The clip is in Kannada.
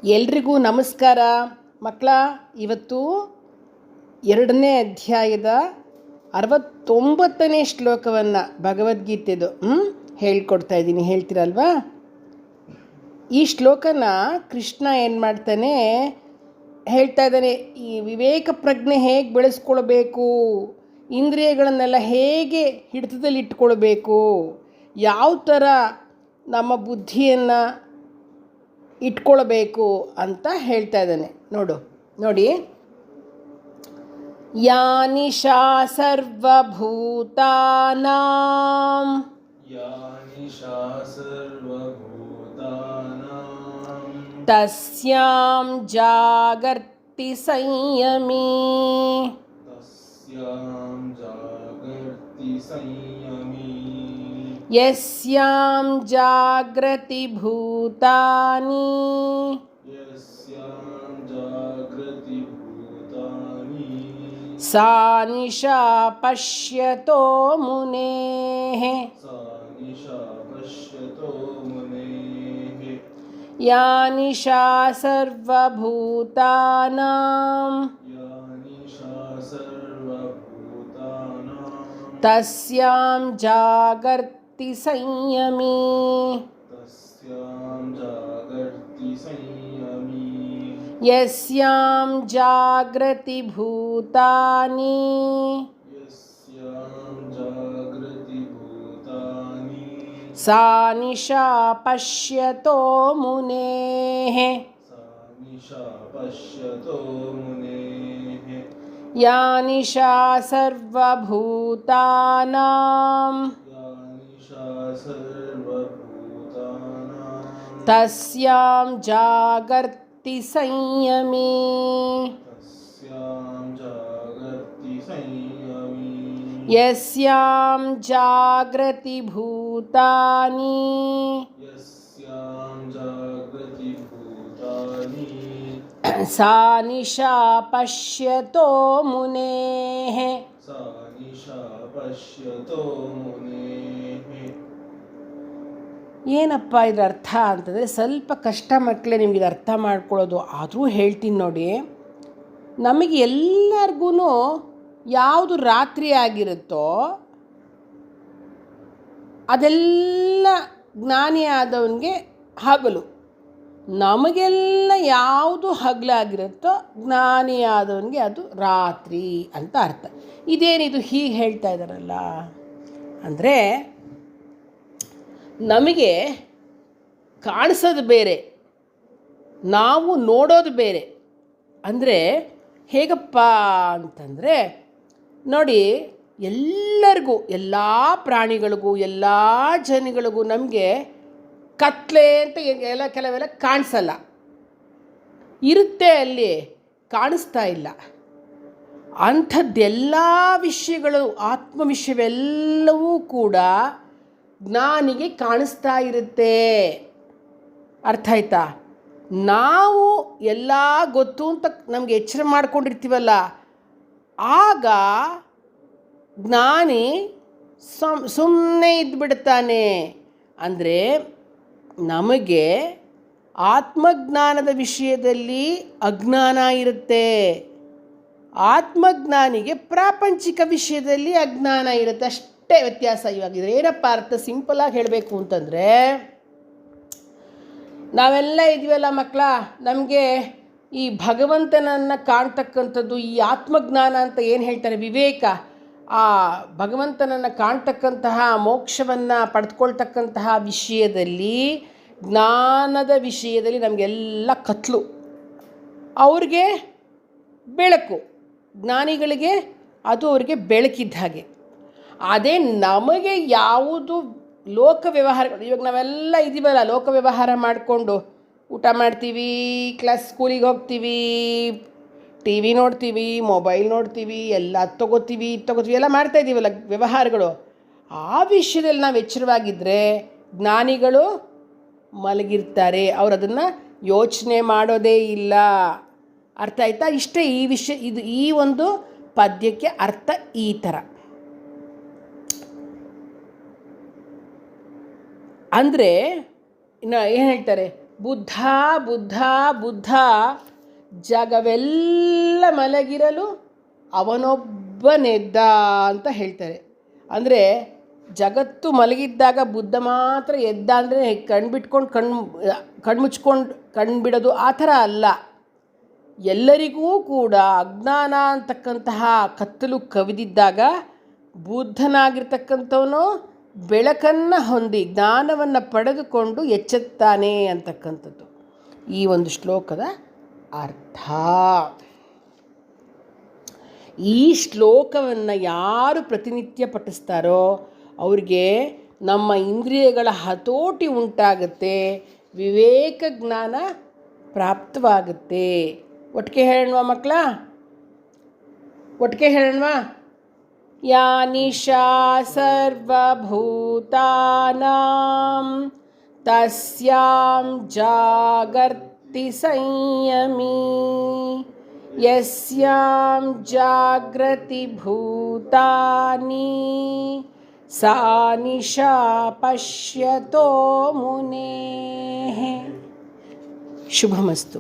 ಎಲ್ರಿಗೂ ನಮಸ್ಕಾರ ಮಕ್ಕಳ. ಇವತ್ತು 2ನೇ ಅಧ್ಯಾಯದ 69ನೇ ಶ್ಲೋಕವನ್ನು ಭಗವದ್ಗೀತೆದು ಹೇಳ್ಕೊಡ್ತಾ ಇದ್ದೀನಿ. ಹೇಳ್ತೀರಲ್ವಾ? ಈ ಶ್ಲೋಕನ ಕೃಷ್ಣ ಏನು ಮಾಡ್ತಾನೆ ಹೇಳ್ತಾ ಇದ್ದಾನೆ. ಈ ವಿವೇಕ ಪ್ರಜ್ಞೆ ಹೇಗೆ ಬೆಳೆಸ್ಕೊಳ್ಬೇಕು, ಇಂದ್ರಿಯಗಳನ್ನೆಲ್ಲ ಹೇಗೆ ಹಿಡಿತದಲ್ಲಿ ಇಟ್ಕೊಳ್ಬೇಕು, ಯಾವ ಥರ ನಮ್ಮ ಬುದ್ಧಿಯನ್ನು ಇಟ್ಕೊಳ್ಬೇಕು ಅಂತ ಹೇಳ್ತಾ ಇದ್ದಾನೆ. ನೋಡಿ ಯಾನಿಶಾ ಸರ್ವಭೂತಾನಾಂ ತಸ್ಯಾಂ ಜಾಗರ್ತಿ ಸಂಯಮೀ ಯಸ್ಯಾಂ ಜಾಗೃತಿ ಭೂತಾನಿ ಸಾ ನಿಶಾ ಪಶ್ಯತೋ ಮುನೇಃ. ಯಾ ನಿಶಾ ಸರ್ವಭೂತಾನಾಂ ತಸ್ಯಾಂ ಜಾಗರ್ತಿ ಸಂಯಮೀ. ಯಸ್ಯಾಂ ಜಾಗೃತಿ ಭೂತಾನಿ ಸಾ ನಿಶಾ ಪಶ್ಯತೋ ಮುನೇಃ. ಯಾ ನಿಶಾ ಸರ್ವಭೂತಾನಾಂ ತಸ್ಯಾಂ ಜಾಗರ್ತಿ ಸಂಯಮೀ. ಯಸ್ಯಾಂ ಜಾಗೃತಿ ಭೂತಾನಿ ಸಾ ನಿಶಾ ಪಶ್ಯತೋ ಮುನೇಃ. ಏನಪ್ಪ ಇದರ ಅರ್ಥ ಅಂತಂದರೆ, ಸ್ವಲ್ಪ ಕಷ್ಟ ಮಕ್ಕಳೇ ನಿಮಗೆ ಇದು ಅರ್ಥ ಮಾಡ್ಕೊಳ್ಳೋದು. ಆದರೂ ಹೇಳ್ತೀನಿ ನೋಡಿ. ನಮಗೆ ಎಲ್ಲರಿಗೂ ಯಾವುದು ರಾತ್ರಿ ಆಗಿರುತ್ತೋ ಅದೆಲ್ಲ ಜ್ಞಾನಿ ಆದವನಿಗೆ ಹಗಲು, ನಮಗೆಲ್ಲ ಯಾವುದು ಹಗಲಾಗಿರುತ್ತೋ ಜ್ಞಾನಿ ಆದವನಿಗೆ ಅದು ರಾತ್ರಿ ಅಂತ ಅರ್ಥ. ಇದೇನಿದು ಹೀಗೆ ಹೇಳ್ತಾ ಇದ್ದಾರಲ್ಲ ಅಂದರೆ, ನಮಗೆ ಕಾಣಿಸೋದು ಬೇರೆ, ನಾವು ನೋಡೋದು ಬೇರೆ. ಅಂದರೆ ಹೇಗಪ್ಪ ಅಂತಂದರೆ ನೋಡಿ, ಎಲ್ಲರಿಗೂ, ಎಲ್ಲ ಪ್ರಾಣಿಗಳಿಗೂ, ಎಲ್ಲ ಜನಗಳಿಗೂ ನಮಗೆ ಕತ್ಲೆ ಅಂತ ಕೆಲವೆಲ್ಲ ಕಾಣಿಸಲ್ಲ, ಇರುತ್ತೆ, ಅಲ್ಲಿ ಕಾಣಿಸ್ತಾ ಇಲ್ಲ. ಅಂಥದ್ದೆಲ್ಲ ವಿಷಯಗಳು, ಆತ್ಮ ವಿಷಯವೆಲ್ಲವೂ ಕೂಡ ಜ್ಞಾನಿಗೆ ಕಾಣಿಸ್ತಾ ಇರುತ್ತೆ. ಅರ್ಥ ಆಯ್ತಾ? ನಾವು ಎಲ್ಲ ಗೊತ್ತು ಅಂತ ನಮಗೆ ಎಚ್ಚರ ಮಾಡ್ಕೊಂಡಿರ್ತೀವಲ್ಲ, ಆಗ ಜ್ಞಾನಿ ಸುಮ್ಮನೆ ಇದ್ದುಬಿಡ್ತಾನೆ. ಅಂದರೆ ನಮಗೆ ಆತ್ಮಜ್ಞಾನದ ವಿಷಯದಲ್ಲಿ ಅಜ್ಞಾನ ಇರುತ್ತೆ, ಆತ್ಮಜ್ಞಾನಿಗೆ ಪ್ರಾಪಂಚಿಕ ವಿಷಯದಲ್ಲಿ ಅಜ್ಞಾನ ಇರುತ್ತೆ. ಅಷ್ಟೇ ವ್ಯತ್ಯಾಸ. ಇವಾಗ ಏನಪ್ಪ ಅರ್ಥ ಸಿಂಪಲಾಗಿ ಹೇಳಬೇಕು ಅಂತಂದರೆ, ನಾವೆಲ್ಲ ಇದೀವಲ್ಲ ಮಕ್ಕಳ, ನಮಗೆ ಈ ಭಗವಂತನನ್ನು ಕಾಣ್ತಕ್ಕಂಥದ್ದು, ಈ ಆತ್ಮಜ್ಞಾನ ಅಂತ ಏನು ಹೇಳ್ತಾರೆ, ವಿವೇಕ, ಆ ಭಗವಂತನನ್ನು ಕಾಣ್ತಕ್ಕಂತಹ, ಮೋಕ್ಷವನ್ನು ಪಡೆದುಕೊಳ್ತಕ್ಕಂತಹ ವಿಷಯದಲ್ಲಿ, ಜ್ಞಾನದ ವಿಷಯದಲ್ಲಿ ನಮಗೆಲ್ಲ ಕತ್ಲು, ಅವ್ರಿಗೆ ಬೆಳಕು, ಜ್ಞಾನಿಗಳಿಗೆ ಅದು ಅವರಿಗೆ ಬೆಳಕಿದ್ದ ಹಾಗೆ. ಅದೇ ನಮಗೆ ಯಾವುದು ಲೋಕ ವ್ಯವಹಾರಗಳು, ಇವಾಗ ನಾವೆಲ್ಲ ಇದೀವಲ್ಲ, ಲೋಕ ವ್ಯವಹಾರ ಮಾಡಿಕೊಂಡು ಊಟ ಮಾಡ್ತೀವಿ, ಸ್ಕೂಲಿಗೆ ಹೋಗ್ತೀವಿ, ಟಿ ವಿ ನೋಡ್ತೀವಿ, ಮೊಬೈಲ್ ನೋಡ್ತೀವಿ, ಎಲ್ಲ ತೊಗೋತೀವಿ ಎಲ್ಲ ಮಾಡ್ತಾ ಇದ್ದೀವಲ್ಲ ವ್ಯವಹಾರಗಳು. ಆ ವಿಷಯದಲ್ಲಿ ನಾವು ಎಚ್ಚರವಾಗಿದ್ದರೆ ಜ್ಞಾನಿಗಳು ಮಲಗಿರ್ತಾರೆ, ಅವರು ಅದನ್ನು ಯೋಚನೆ ಮಾಡೋದೇ ಇಲ್ಲ. ಅರ್ಥ ಆಯ್ತಾ? ಇಷ್ಟೇ ಈ ವಿಷಯ. ಇದು ಈ ಒಂದು ಪದ್ಯಕ್ಕೆ ಅರ್ಥ ಈ ಥರ. ಅಂದರೆ ಇನ್ನು ಏನು ಹೇಳ್ತಾರೆ, ಬುದ್ಧ ಬುದ್ಧ ಬುದ್ಧ ಜಗವೆಲ್ಲ ಮಲಗಿರಲು ಅವನೊಬ್ಬನೆದ್ದ ಅಂತ ಹೇಳ್ತಾರೆ. ಅಂದರೆ ಜಗತ್ತು ಮಲಗಿದ್ದಾಗ ಬುದ್ಧ ಮಾತ್ರ ಎದ್ದ ಅಂದರೆ ಕಣ್ಬಿಟ್ಕೊಂಡು ಕಣ್ಮುಚ್ಕೊಂಡು ಕಣ್ಬಿಡೋದು ಆ ಥರ ಅಲ್ಲ. ಎಲ್ಲರಿಗೂ ಕೂಡ ಅಜ್ಞಾನ ಅಂತಕ್ಕಂತಹ ಕತ್ತಲು ಕವಿದಿದ್ದಾಗ ಬುದ್ಧನಾಗಿರ್ತಕ್ಕಂಥವನು ಬೆಳಕನ್ನು ಹೊಂದಿ ಜ್ಞಾನವನ್ನು ಪಡೆದುಕೊಂಡು ಎಚ್ಚೆತ್ತಾನೆ ಅಂತಕ್ಕಂಥದ್ದು ಈ ಒಂದು ಶ್ಲೋಕದ ಅರ್ಥ. ಈ ಶ್ಲೋಕವನ್ನು ಯಾರು ಪ್ರತಿನಿತ್ಯ ಪಠಿಸ್ತಾರೋ ಅವ್ರಿಗೆ ನಮ್ಮ ಇಂದ್ರಿಯಗಳ ಹತೋಟಿ ಉಂಟಾಗುತ್ತೆ, ವಿವೇಕ ಜ್ಞಾನ ಪ್ರಾಪ್ತವಾಗುತ್ತೆ. ಒಟ್ಟಿಗೆ ಹೇಳೋಣವಾ ಮಕ್ಕಳ? ಒಟ್ಟಿಗೆ ಹೇಳೋಣವಾ? ಯಾ ನಿಶಾ ಸರ್ವಭೂತಾನಾಂ ತಸ್ಯಾಂ ಜಾಗರ್ತಿ ಸಂಯಮೀ ಯಸ್ಯಾಂ ಜಾಗೃತಿ ಭೂತಾನಿ ಸಾ ನಿಶಾ ಪಶ್ಯತೋ ಮುನೇಃ. ಶುಭಮಸ್ತು.